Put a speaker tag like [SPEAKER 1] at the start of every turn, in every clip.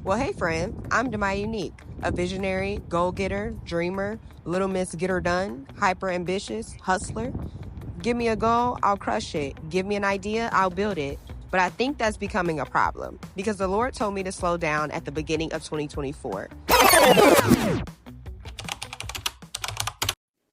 [SPEAKER 1] Well, hey, friend, I'm Demai Unique, a visionary, goal-getter, dreamer, little miss get her done, hyper ambitious, hustler. Give me a goal, I'll crush it. Give me an idea, I'll build it. But I think that's becoming a problem because the Lord told me to slow down at the beginning of 2024.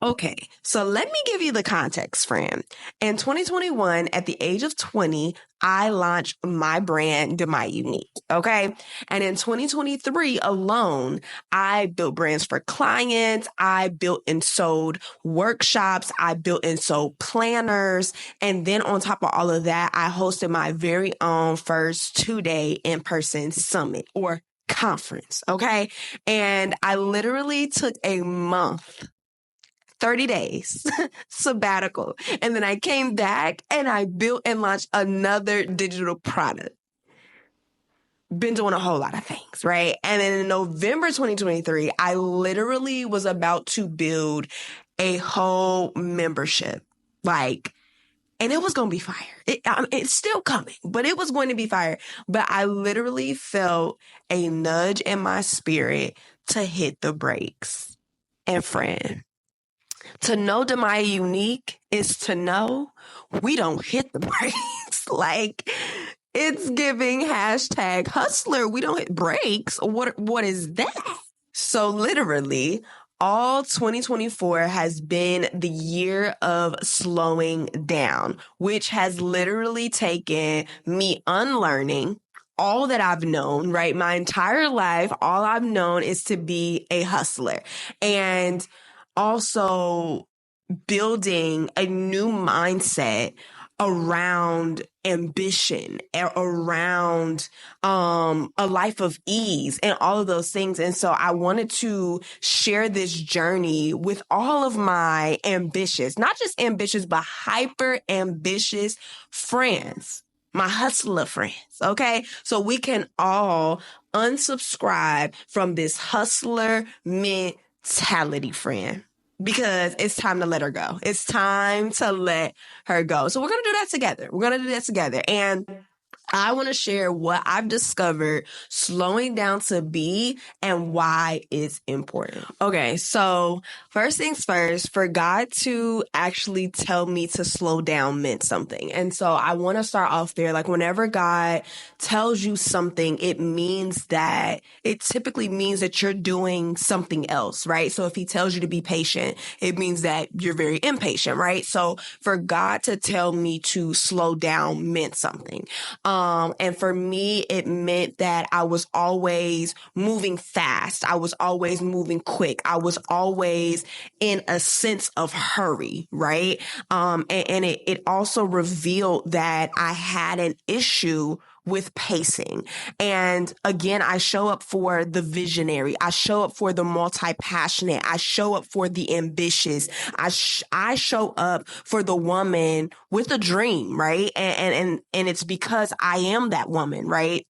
[SPEAKER 2] Okay, so let me give you the context, friend. In 2021, at the age of 20, I launched my brand, Demai Unique, okay? And in 2023 alone, I built brands for clients. I built and sold workshops. I built and sold planners. And then on top of all of that, I hosted my very own first 2-day in-person summit or conference, okay? And I literally took a month 30 days sabbatical. And then I came back and I built and launched another digital product. Been doing a whole lot of things, right? And then in November 2023, I literally was about to build a whole membership. And it was going to be fire. It's still coming, but it was going to be fire. But I literally felt a nudge in my spirit to hit the brakes. And friend, to know Demai Unique is to know we don't hit the brakes. It's giving hashtag hustler. We don't hit brakes. What is that? So literally, all 2024 has been the year of slowing down, which has literally taken me unlearning all that I've known, right? My entire life, all I've known is to be a hustler. And also building a new mindset around ambition, around a life of ease and all of those things. And so I wanted to share this journey with all of my ambitious, not just ambitious, but hyper ambitious friends, my hustler friends. Okay. So we can all unsubscribe from this hustler mentality, friend, because it's time to let her go. It's time to let her go. So we're going to do that together. And I want to share what I've discovered slowing down to be and why it's important. Okay, so first things first, for God to actually tell me to slow down meant something. And so I want to start off there. Whenever God tells you something, it typically means that you're doing something else, right? So if he tells you to be patient, it means that you're very impatient, right? So for God to tell me to slow down meant something. And for me, it meant that I was always moving fast. I was always moving quick. I was always in a sense of hurry, right? And it also revealed that I had an issue with pacing. And again, I show up for the visionary. I show up for the multi-passionate. I show up for the ambitious. I show up for the woman with a dream, right? And it's because I am that woman, right?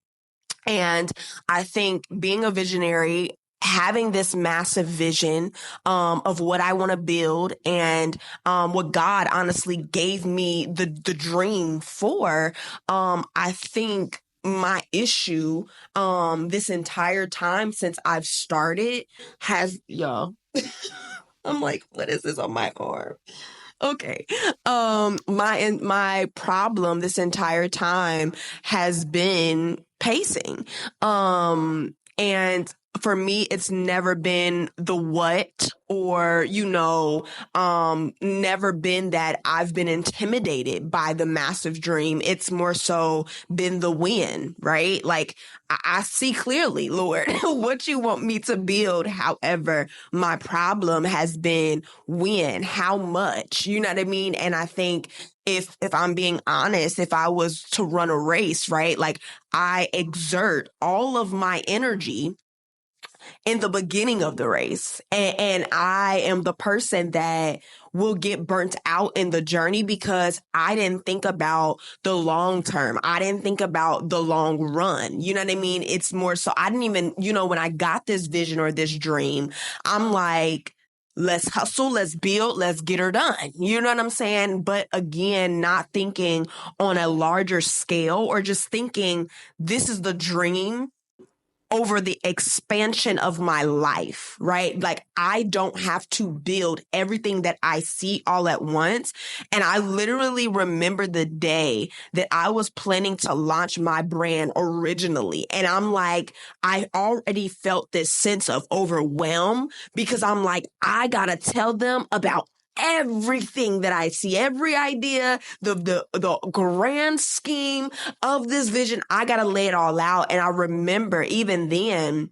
[SPEAKER 2] And I think being a visionary, having this massive vision of what I want to build and what God honestly gave me the dream for, I think my issue this entire time since I've started has, y'all, I'm like, what is this on my arm? Okay. My problem this entire time has been pacing. And for me, it's never been the what or, never been that I've been intimidated by the massive dream. It's more so been the when, right? I see clearly, Lord, what you want me to build. However, my problem has been when, how much, you know what I mean? And I think if I'm being honest, if I was to run a race, right? I exert all of my energy in the beginning of the race. And I am the person that will get burnt out in the journey because I didn't think about the long term. I didn't think about the long run. You know what I mean? It's more so I didn't even, when I got this vision or this dream, I'm like, let's hustle, let's build, let's get her done. You know what I'm saying? But again, not thinking on a larger scale or just thinking this is the dream over the expansion of my life, right? Like I don't have to build everything that I see all at once. And I literally remember the day that I was planning to launch my brand originally. And I'm like, I already felt this sense of overwhelm because I'm like, I gotta tell them about everything that I see, every idea, the grand scheme of this vision. I got to lay it all out. And I remember even then,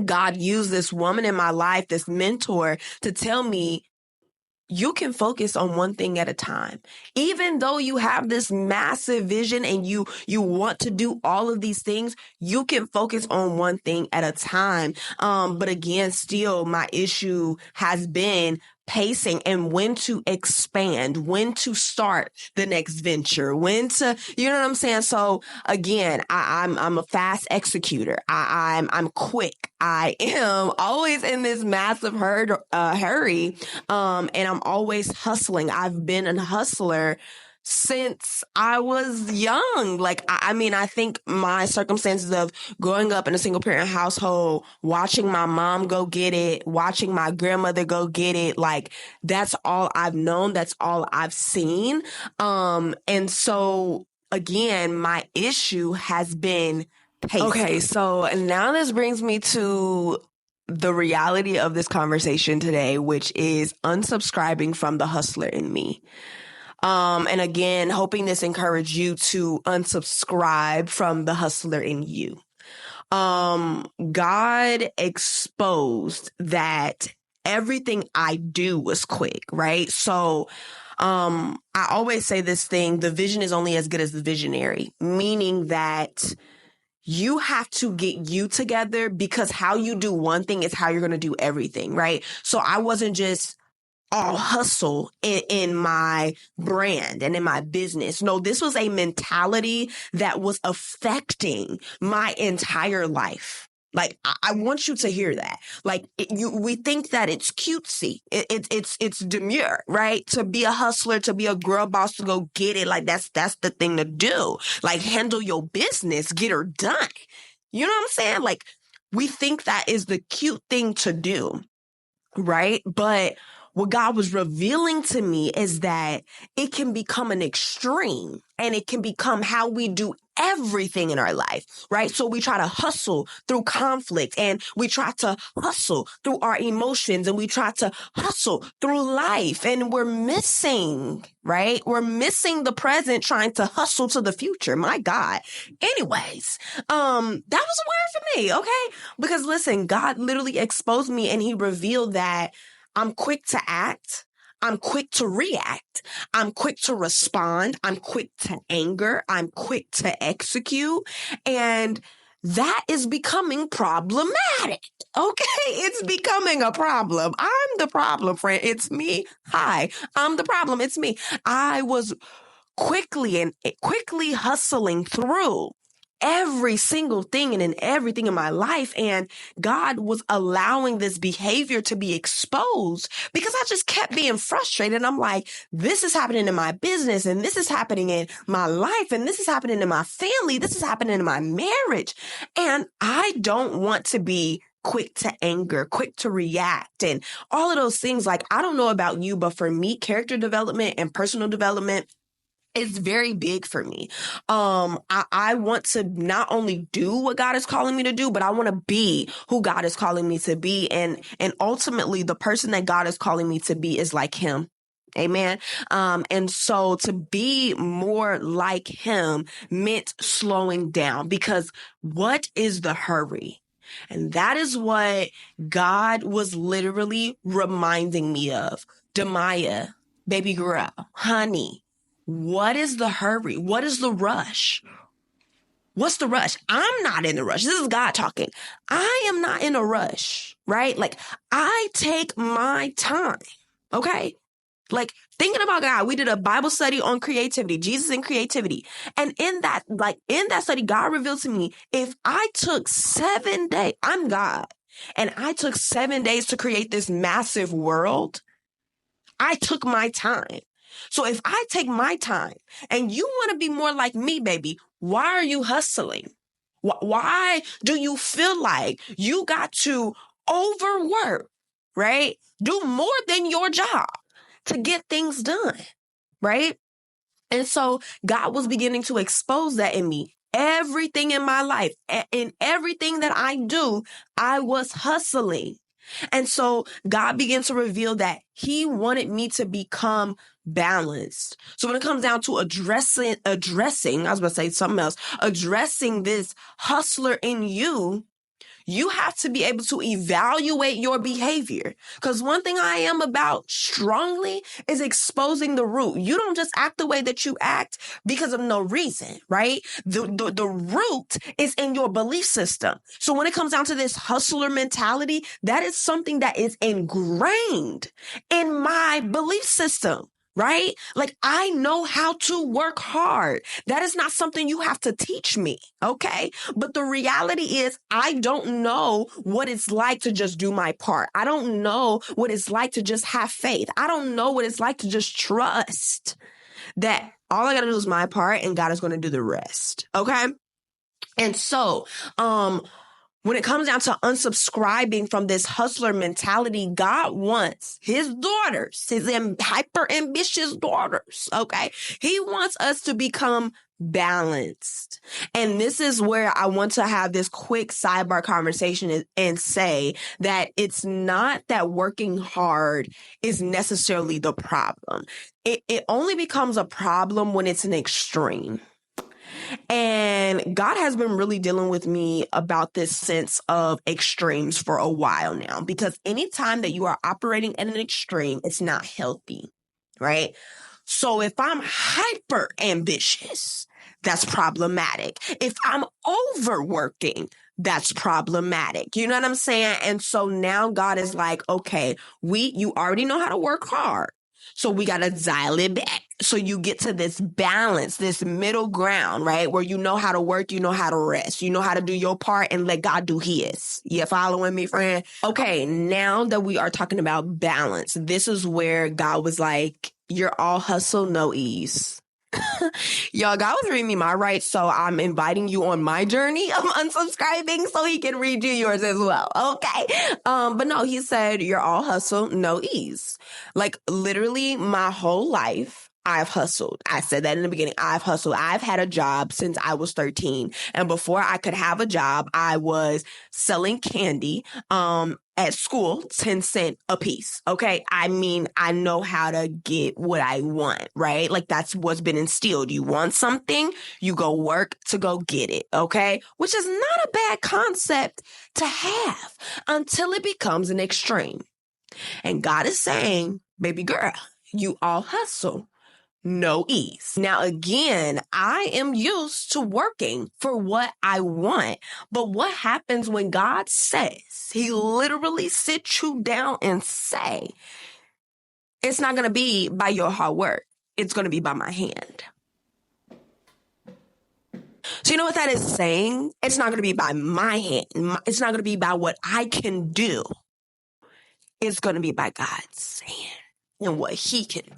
[SPEAKER 2] God used this woman in my life, this mentor, to tell me, you can focus on one thing at a time. Even though you have this massive vision and you want to do all of these things, you can focus on one thing at a time. But again, still my issue has been pacing and when to expand, when to start the next venture, when to, you know what I'm saying? So again, I'm a fast executor. I'm quick. I am always in this massive hurry. And I'm always hustling. I've been a hustler since I was young. Like, I mean, I think my circumstances of growing up in a single parent household, watching my mom go get it, watching my grandmother go get it, like that's all I've known. That's all I've seen. And so again, my issue has been pacing. Okay. So now this brings me to the reality of this conversation today, which is unsubscribing from the hustler in me. And again, hoping this encouraged you to unsubscribe from the hustler in you. God exposed that everything I do was quick, right? So, I always say this thing, the vision is only as good as the visionary, meaning that you have to get you together because how you do one thing is how you're going to do everything, right? So I wasn't just all hustle in my brand and in my business. No, this was a mentality that was affecting my entire life. Like, I want you to hear that. Like, we think that it's cutesy. It's demure, right? To be a hustler, to be a girl boss, to go get it. Like, that's the thing to do. Like, handle your business, get her done. You know what I'm saying? Like, we think that is the cute thing to do, right? But what God was revealing to me is that it can become an extreme and it can become how we do everything in our life, right? So we try to hustle through conflict and we try to hustle through our emotions and we try to hustle through life and we're missing, right? We're missing the present trying to hustle to the future. My God. Anyways, that was a word for me. Okay. Because listen, God literally exposed me and he revealed that I'm quick to act. I'm quick to react. I'm quick to respond. I'm quick to anger. I'm quick to execute. And that is becoming problematic. Okay. It's becoming a problem. I'm the problem, friend. It's me. Hi. I'm the problem. It's me. I was quickly hustling through every single thing and in everything in my life. And God was allowing this behavior to be exposed because I just kept being frustrated. And I'm like, this is happening in my business and this is happening in my life and this is happening in my family. This is happening in my marriage. And I don't want to be quick to anger, quick to react and all of those things. Like, I don't know about you, but for me, character development and personal development, it's very big for me. I want to not only do what God is calling me to do, but I want to be who God is calling me to be. And ultimately the person that God is calling me to be is like him. Amen. And so to be more like him meant slowing down because what is the hurry? And that is what God was literally reminding me of. Demaya, baby girl, honey. What is the hurry? What is the rush? What's the rush? I'm not in a rush. This is God talking. I am not in a rush, right? Like, I take my time, okay? Like, thinking about God, we did a Bible study on creativity, Jesus and creativity. And in that study, God revealed to me, if I took 7 days, I'm God, and I took 7 days to create this massive world, I took my time. So if I take my time and you want to be more like me, baby, why are you hustling? Why do you feel like you got to overwork, right? Do more than your job to get things done, right? And so God was beginning to expose that in me. Everything in my life, in everything that I do, I was hustling. And so God began to reveal that he wanted me to become balanced. So when it comes down to addressing, I was about to say something else, addressing this hustler in you, you have to be able to evaluate your behavior. Because one thing I am about strongly is exposing the root. You don't just act the way that you act because of no reason, right? The root is in your belief system. So when it comes down to this hustler mentality, that is something that is ingrained in my belief system. Right? Like, I know how to work hard. That is not something you have to teach me. Okay. But the reality is I don't know what it's like to just do my part. I don't know what it's like to just have faith. I don't know what it's like to just trust that all I got to do is my part and God is going to do the rest. Okay. And so, when it comes down to unsubscribing from this hustler mentality, God wants his daughters, his hyper ambitious daughters, okay? He wants us to become balanced. And this is where I want to have this quick sidebar conversation and say that it's not that working hard is necessarily the problem. It only becomes a problem when it's an extreme. And God has been really dealing with me about this sense of extremes for a while now, because anytime that you are operating at an extreme, it's not healthy, right? So if I'm hyper ambitious, that's problematic. If I'm overworking, that's problematic. You know what I'm saying? And so now God is like, okay, you already know how to work hard. So we got to dial it back. So you get to this balance, this middle ground, right? Where you know how to work, you know how to rest, you know how to do your part and let God do his. You following me, friend? Okay, now that we are talking about balance, this is where God was like, you're all hustle, no ease. Y'all, God was reading me my rights, so I'm inviting you on my journey of unsubscribing so he can read you yours as well. Okay. But no, he said, you're all hustle, no ease. Like, literally my whole life, I've hustled. I said that in the beginning. I've hustled. I've had a job since I was 13. And before I could have a job, I was selling candy, at school, 10 cents a piece. Okay. I mean, I know how to get what I want, right? Like, that's what's been instilled. You want something, you go work to go get it. Okay. Which is not a bad concept to have until it becomes an extreme. And God is saying, baby girl, you all hustle, no ease. Now, again, I am used to working for what I want. But what happens when God says, he literally sits you down and say, it's not going to be by your hard work. It's going to be by my hand. So you know what that is saying? It's not going to be by my hand. It's not going to be by what I can do. It's going to be by God's hand and what he can do.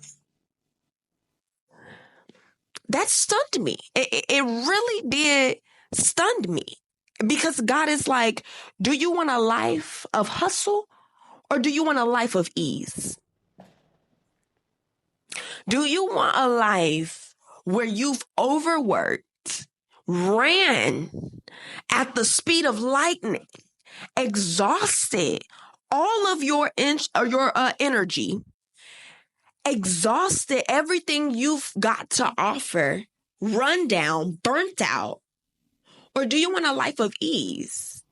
[SPEAKER 2] That stunned me. It really did stun me, because God is like, do you want a life of hustle or do you want a life of ease? Do you want a life where you've overworked, ran at the speed of lightning, exhausted all of your energy, exhausted everything you've got to offer, run down, burnt out? Or do you want a life of ease,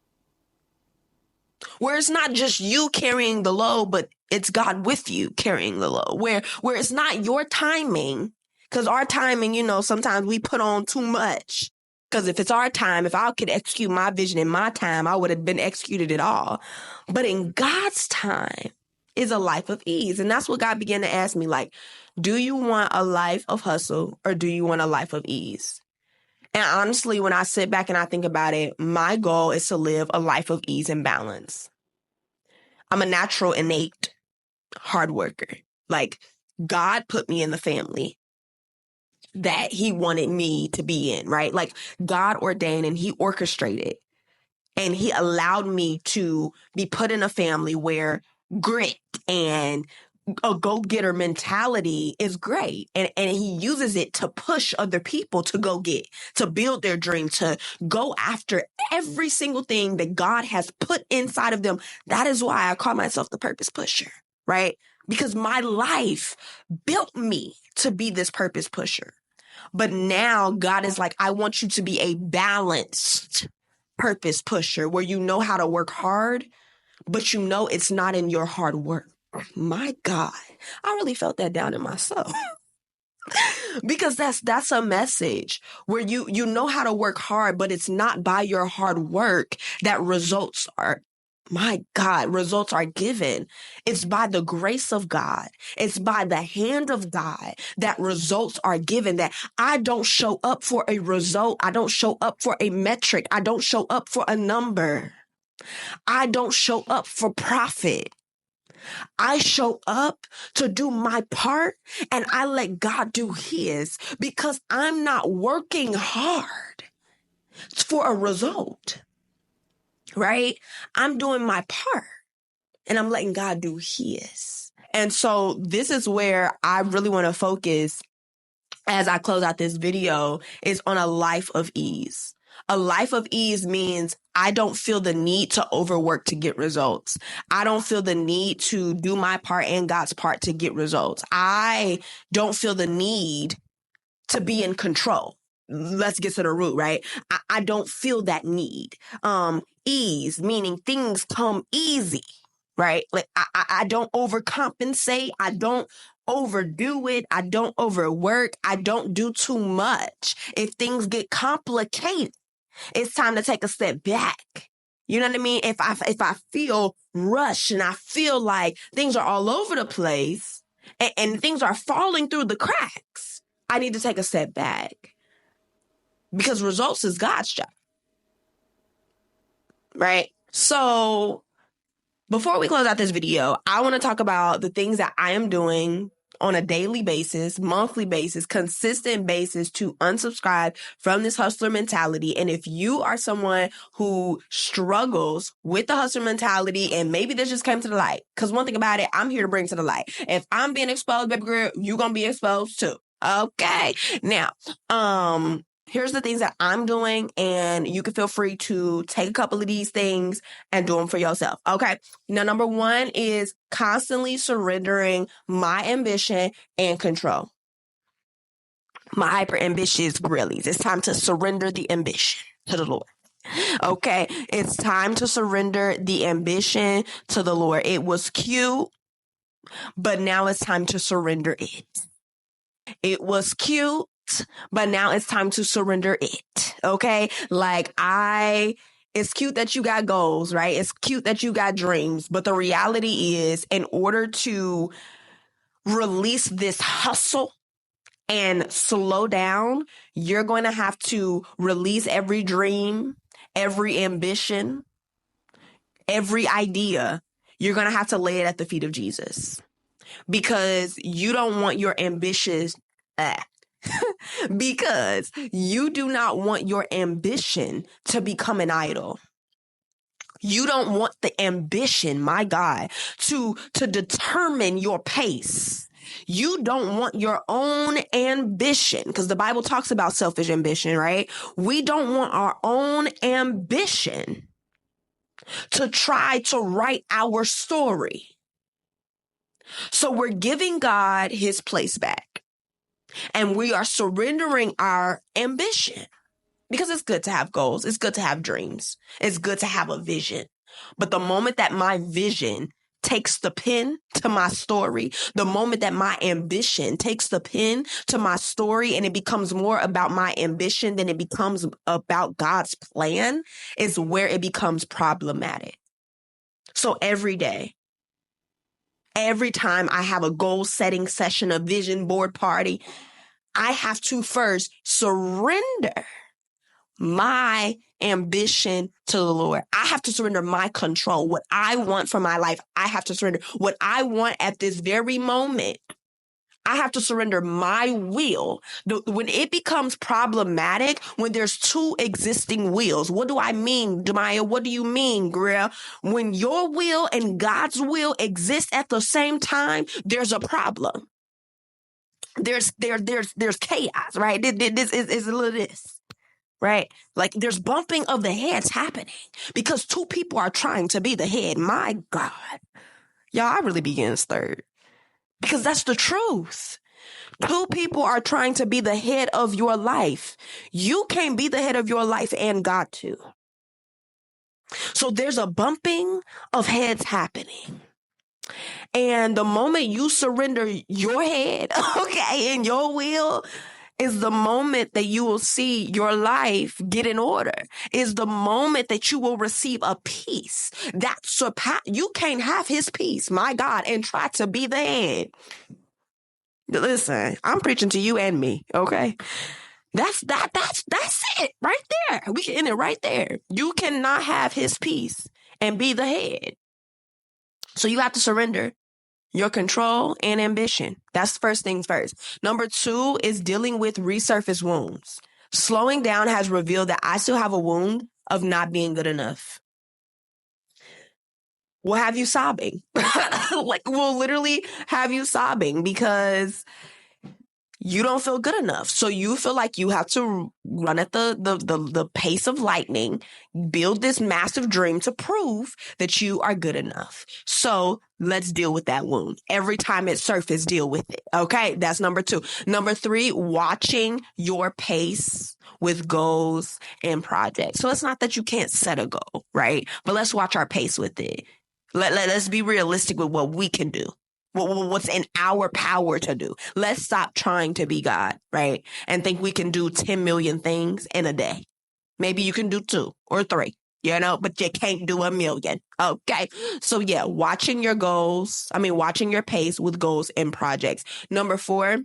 [SPEAKER 2] where it's not just you carrying the load, but it's God with you carrying the load, where it's not your timing? Because our timing, sometimes we put on too much. Because if it's our time, if I could execute my vision in my time, I would have been executed it all. But in God's time is a life of ease. And that's what God began to ask me, like, do you want a life of hustle or do you want a life of ease? And honestly, when I sit back and I think about it, my goal is to live a life of ease and balance. I'm a natural, innate hard worker. Like, God put me in the family. that he wanted me to be in, right? Like God ordained and he orchestrated and he allowed me to be put in a family where grit and a go-getter mentality is great. And he uses it to push other people to go get, to build their dream, to go after every single thing that God has put inside of them. That is why I call myself the purpose pusher, right? Because my life built me to be this purpose pusher. But now God is like, I want you to be a balanced purpose pusher where you know how to work hard, but you know it's not in your hard work. My God, I really felt that down in my soul. Because that's a message where you know how to work hard, but it's not by your hard work that results are, my God, results are given. It's by the grace of God. It's by the hand of God that results are given. That I don't show up for a result. I don't show up for a metric. I don't show up for a number. I don't show up for profit. I show up to do my part and I let God do his because I'm not working hard for a result, right? I'm doing my part and I'm letting God do his. And so this is where I really want to focus as I close out this video is on a life of ease. A life of ease means I don't feel the need to overwork to get results. I don't feel the need to do my part and God's part to get results. I don't feel the need to be in control. Let's get to the root, right? I don't feel that need. Ease, meaning things come easy, right? Like I don't overcompensate. I don't overdo it. I don't overwork. I don't do too much. If things get complicated, it's time to take a step back. You know what I mean? If I feel rushed and I feel like things are all over the place and things are falling through the cracks, I need to take a step back because results is God's job, right? So before we close out this video, I want to talk about the things that I am doing on a daily basis, monthly basis, consistent basis to unsubscribe from this hustler mentality. And if you are someone who struggles with the hustler mentality and maybe this just came to the light, because one thing about it, I'm here to bring to the light. If I'm being exposed, baby girl, you're going to be exposed too. Okay. Now, here's the things that I'm doing, and you can feel free to take a couple of these things and do them for yourself. Okay. Now, number one is constantly surrendering my ambition and control. My hyper ambitious grillies. It's time to surrender the ambition to the Lord. Okay. It's time to surrender the ambition to the Lord. It was cute, but now it's time to surrender it. It was cute, but now it's time to surrender it. Okay. Like it's cute that you got goals, right? It's cute that you got dreams, but the reality is in order to release this hustle and slow down, you're going to have to release every dream, every ambition, every idea. You're going to have to lay it at the feet of Jesus because you don't want your ambitious, because you do not want your ambition to become an idol. You don't want the ambition, my God, to determine your pace. You don't want your own ambition, because the Bible talks about selfish ambition, right? We don't want our own ambition to try to write our story. So we're giving God his place back. And we are surrendering our ambition because it's good to have goals. It's good to have dreams. It's good to have a vision. But the moment that my vision takes the pen to my story, the moment that my ambition takes the pen to my story and it becomes more about my ambition than it becomes about God's plan, is where it becomes problematic. So every day, every time I have a goal setting session, a vision board party, I have to first surrender my ambition to the Lord. I have to surrender my control. What I want for my life, I have to surrender. What I want at this very moment, I have to surrender my will. When it becomes problematic, when there's two existing wills, what do I mean, Jemiah? What do you mean, Grill? When your will and God's will exist at the same time, there's a problem. There's chaos, right? This is a little this, right? Like there's bumping of the heads happening because two people are trying to be the head. My God, y'all, I really be getting stirred because that's the truth. Two people are trying to be the head of your life. You can't be the head of your life and God too. So there's a bumping of heads happening. And the moment you surrender your head, okay, and your will, is the moment that you will see your life get in order. Is the moment that you will receive a peace that you can't have his peace, my God, and try to be the head. Listen, I'm preaching to you and me, okay? That's it right there. We can end it right there. You cannot have his peace and be the head. So you have to surrender your control and ambition. That's first things first. Number 2 is dealing with resurfaced wounds. Slowing down has revealed that I still have a wound of not being good enough. We'll have you sobbing. We'll literally have you sobbing because you don't feel good enough. So you feel like you have to run at the pace of lightning, build this massive dream to prove that you are good enough. So let's deal with that wound. Every time it surfaces, deal with it. Okay, that's number 2. Number 3, watching your pace with goals and projects. So it's not that you can't set a goal, right? But let's watch our pace with it. Let's be realistic with what we can do. What's in our power to do. Let's stop trying to be God, right? And think we can do 10 million things in a day. Maybe you can do 2 or 3, but you can't do 1 million. Okay. So yeah, watching your pace with goals and projects. Number 4,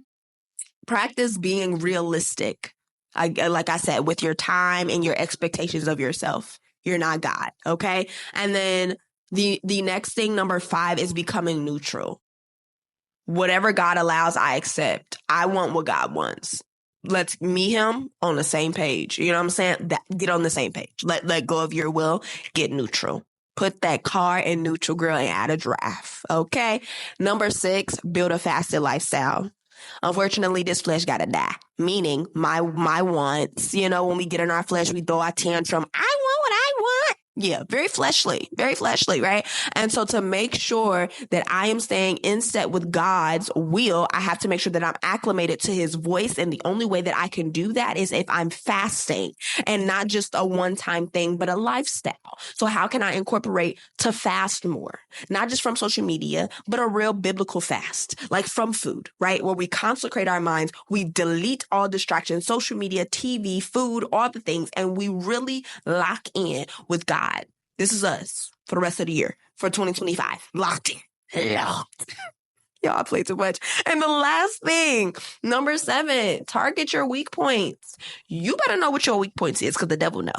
[SPEAKER 2] practice being realistic. Like I said, with your time and your expectations of yourself. You're not God. Okay. And then the next thing, number 5, is becoming neutral. Whatever God allows, I accept. I want what God wants. Let's meet him on the same page. You know what I'm saying? Get on the same page. Let go of your will. Get neutral. Put that car in neutral, girl, and add a draft. Okay. Number 6, build a fasted lifestyle. Unfortunately, this flesh gotta die. Meaning my wants, when we get in our flesh, we throw our tantrum. I want what I want. Yeah, very fleshly, right? And so to make sure that I am staying in step with God's will, I have to make sure that I'm acclimated to his voice. And the only way that I can do that is if I'm fasting, and not just a one-time thing, but a lifestyle. So how can I incorporate to fast more? Not just from social media, but a real biblical fast, like from food, right? Where we consecrate our minds, we delete all distractions, social media, TV, food, all the things, and we really lock in with God. This is us for the rest of the year, for 2025. Locked in. Locked. Y'all, I play too much. And the last thing, number 7, target your weak points. You better know what your weak points is, because the devil know.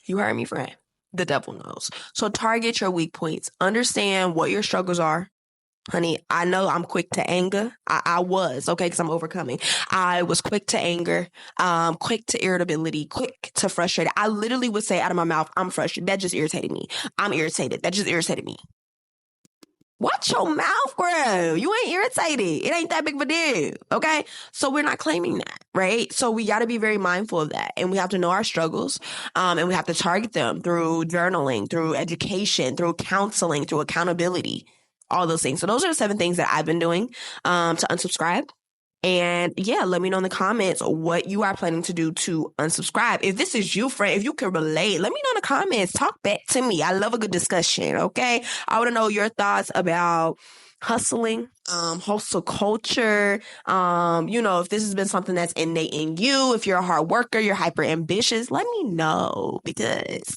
[SPEAKER 2] You heard me, friend. The devil knows. So target your weak points. Understand what your struggles are. Honey, I know I'm quick to anger. I was, okay, because I'm overcoming. I was quick to anger, quick to irritability, quick to frustrated. I literally would say out of my mouth, I'm frustrated. That just irritated me. I'm irritated. That just irritated me. Watch your mouth, girl. You ain't irritated. It ain't that big of a deal, okay? So we're not claiming that, right? So we got to be very mindful of that. And we have to know our struggles, and we have to target them through journaling, through education, through counseling, through accountability. All those things. So those are the 7 things that I've been doing to unsubscribe. And yeah, let me know in the comments what you are planning to do to unsubscribe. If this is you, friend, if you can relate, let me know in the comments. Talk back to me. I love a good discussion, okay? I want to know your thoughts about hustling, hustle culture. If this has been something that's innate in you, if you're a hard worker, you're hyper ambitious, let me know, because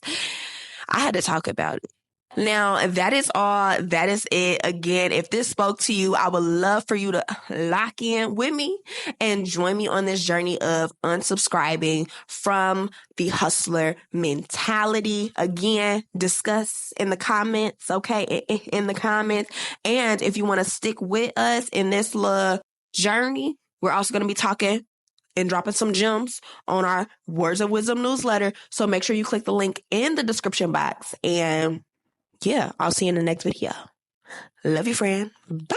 [SPEAKER 2] I had to talk about it. Now, that is all. That is it. Again, if this spoke to you, I would love for you to lock in with me and join me on this journey of unsubscribing from the hustler mentality. Again, discuss in the comments, okay? In the comments. And if you want to stick with us in this little journey, we're also going to be talking and dropping some gems on our Words of Wisdom newsletter. So make sure you click the link in the description box. And yeah, I'll see you in the next video. Love you, friend. Bye.